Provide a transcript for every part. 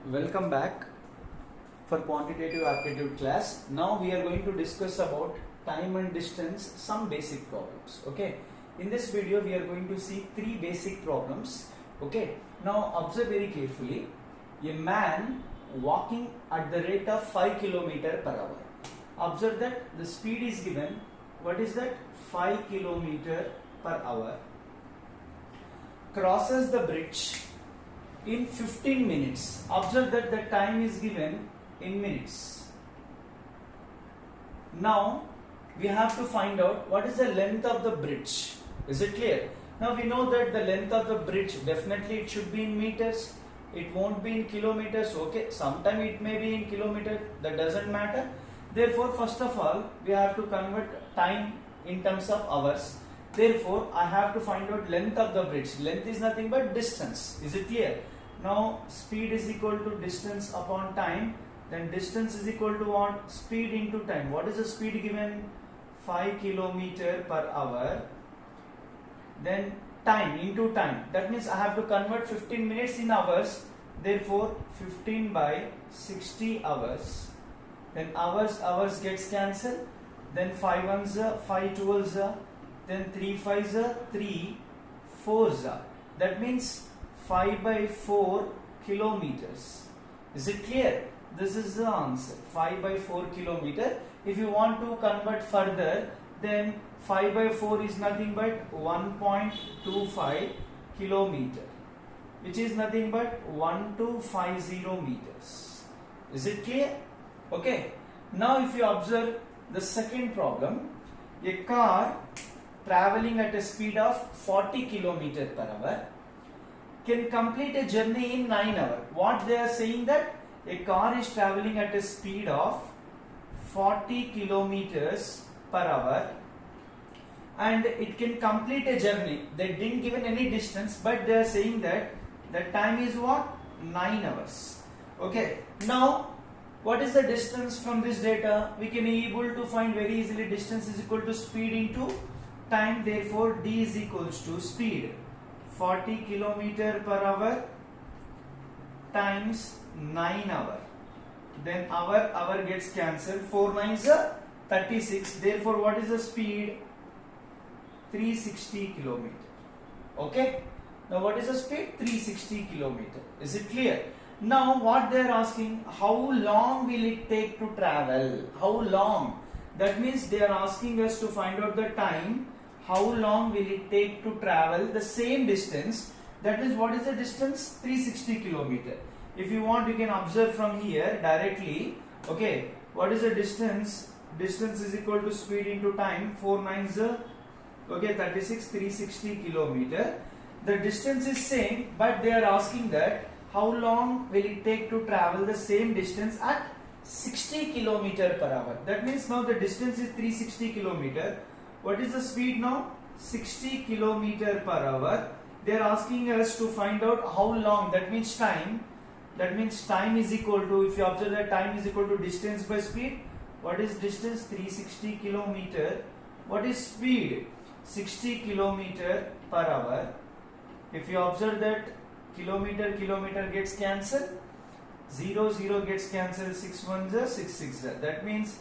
Welcome back for quantitative aptitude class. Now we are going to discuss about time and distance, some basic problems. Okay, in this video we are going to see three basic problems. Okay, now observe very carefully. A man walking at the rate of 5 km per hour. Observe that the speed is given. What is that? 5 km per hour. Crosses the bridge in 15 minutes. Observe that the time is given in minutes. Now we have to find out what is the length of the bridge. Is it clear? Now we know that the length of the bridge, definitely it should be in meters. It won't be in kilometers. Okay, sometime it may be in kilometers, that doesn't matter. Therefore, first of all, we have to convert time in terms of hours. Therefore, I have to find out length of the bridge. Length is nothing but distance. Is it clear? Now, speed is equal to distance upon time. Then distance is equal to what? Speed into time. What is the speed given? 5 km per hour. Then time into time. That means I have to convert 15 minutes in hours. Therefore, 15 by 60 hours. Then hours gets cancelled. Then 5 ones are 5 12s are. Then 3 5s are 3 4s are. That means 5 by 4 kilometers. Is it clear? This is the answer. 5 by 4 kilometer. If you want to convert further, then 5 by 4 is nothing but 1.25 kilometer, which is nothing but 1250 meters. Is it clear? Okay. Now if you observe the second problem, a car traveling at a speed of 40 km per hour can complete a journey in 9 hours. What they are saying that a car is traveling at a speed of 40 kilometers per hour and it can complete a journey. They didn't given any distance, but they are saying that the time is what? 9 hours. Okay. Now, what is the distance from this data? We can be able to find very easily. Distance is equal to speed into time. Therefore, D is equals to speed 40 km per hour times 9 hour. Then hour gets cancelled. 4 9s are 36. Therefore, what is the speed? 360 km. Okay. Now, what is the speed? 360 km. Is it clear? Now, what they are asking, how long will it take to travel? How long? That means they are asking us to find out the time. How long will it take to travel the same distance? That is, what is the distance? 360 km. If you want, you can observe from here directly. Okay, what is the distance? Distance is equal to speed into time. 4 9s are, okay, 36, 360 km. The distance is same, but they are asking that how long will it take to travel the same distance at 60 km per hour. That means now the distance is 360 km. What is the speed now? 60 km per hour. They are asking us to find out how long. That means time. That means time is equal to, if you observe that time is equal to distance by speed. What is distance? 360 km. What is speed? 60 km per hour. If you observe that kilometer gets cancelled. 0 gets cancelled. 6 1s are 6 6s are. That means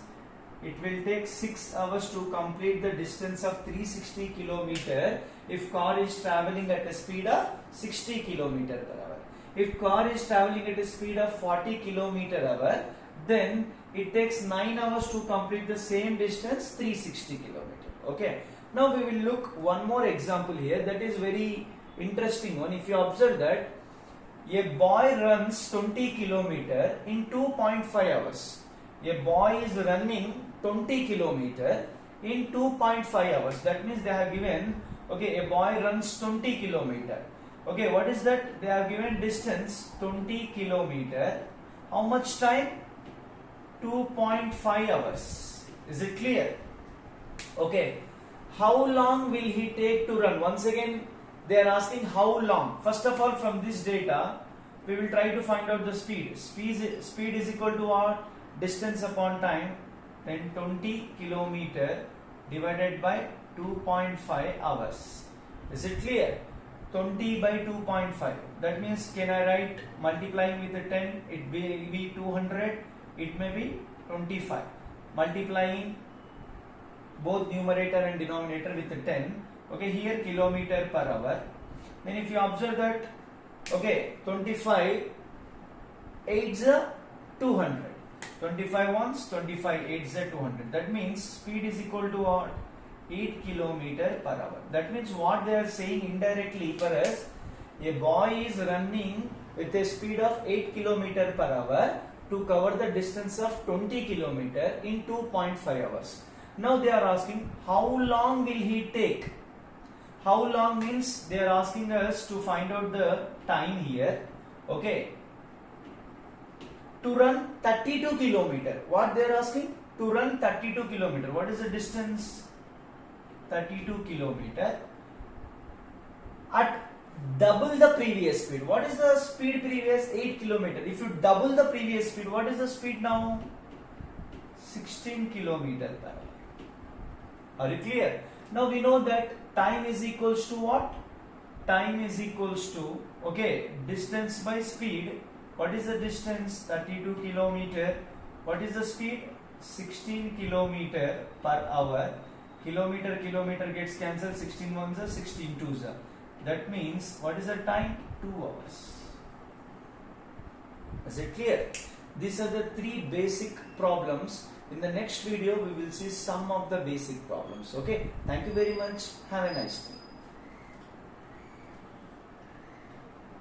it will take 6 hours to complete the distance of 360 km if car is traveling at a speed of 60 km per hour. If car is traveling at a speed of 40 km per hour, then it takes 9 hours to complete the same distance, 360 km. Okay. Now we will look one more example here that is very interesting one. If you observe that a boy runs 20 km in 2.5 hours. A boy is running 20 km in 2.5 hours. That means they have given, okay, a boy runs 20 km. Okay, what is that? They have given distance 20 km. How much time? 2.5 hours. Is it clear? Okay. How long will he take to run? Once again, they are asking how long. First of all, from this data, we will try to find out the speed. Speed is equal to what? Distance upon time. Then 20 km divided by 2.5 hours. Is it clear? 20 by 2.5. That means, can I write multiplying with the 10? It may be 200. It may be 25. Multiplying both numerator and denominator with the 10. Okay, here kilometer per hour. Then if you observe that, okay, 25 8s are 200. 25 ones, 25 8s are 200. That means speed is equal to what? 8 kilometer per hour. That means what they are saying indirectly for us, a boy is running with a speed of 8 kilometer per hour to cover the distance of 20 kilometer in 2.5 hours. Now they are asking how long will he take? How long means they are asking us to find out the time here. Okay. To run 32 kilometer. What they are asking? To run 32 kilometer. What is the distance? 32 kilometer at double the previous speed. What is the speed previous? 8 kilometer. If you double the previous speed, what is the speed now? 16 kilometer per hour. Are you clear? Now we know that time is equals to what? Time is equals to, okay, distance by speed. What is the distance? 32 kilometer. What is the speed? 16 kilometer per hour. Kilometer gets cancelled. 16 ones are 16 twos are. That means what is the time? 2 hours. Is it clear? These are the 3 basic problems. In the next video we will see some of the basic problems. Okay. Thank you very much. Have a nice day.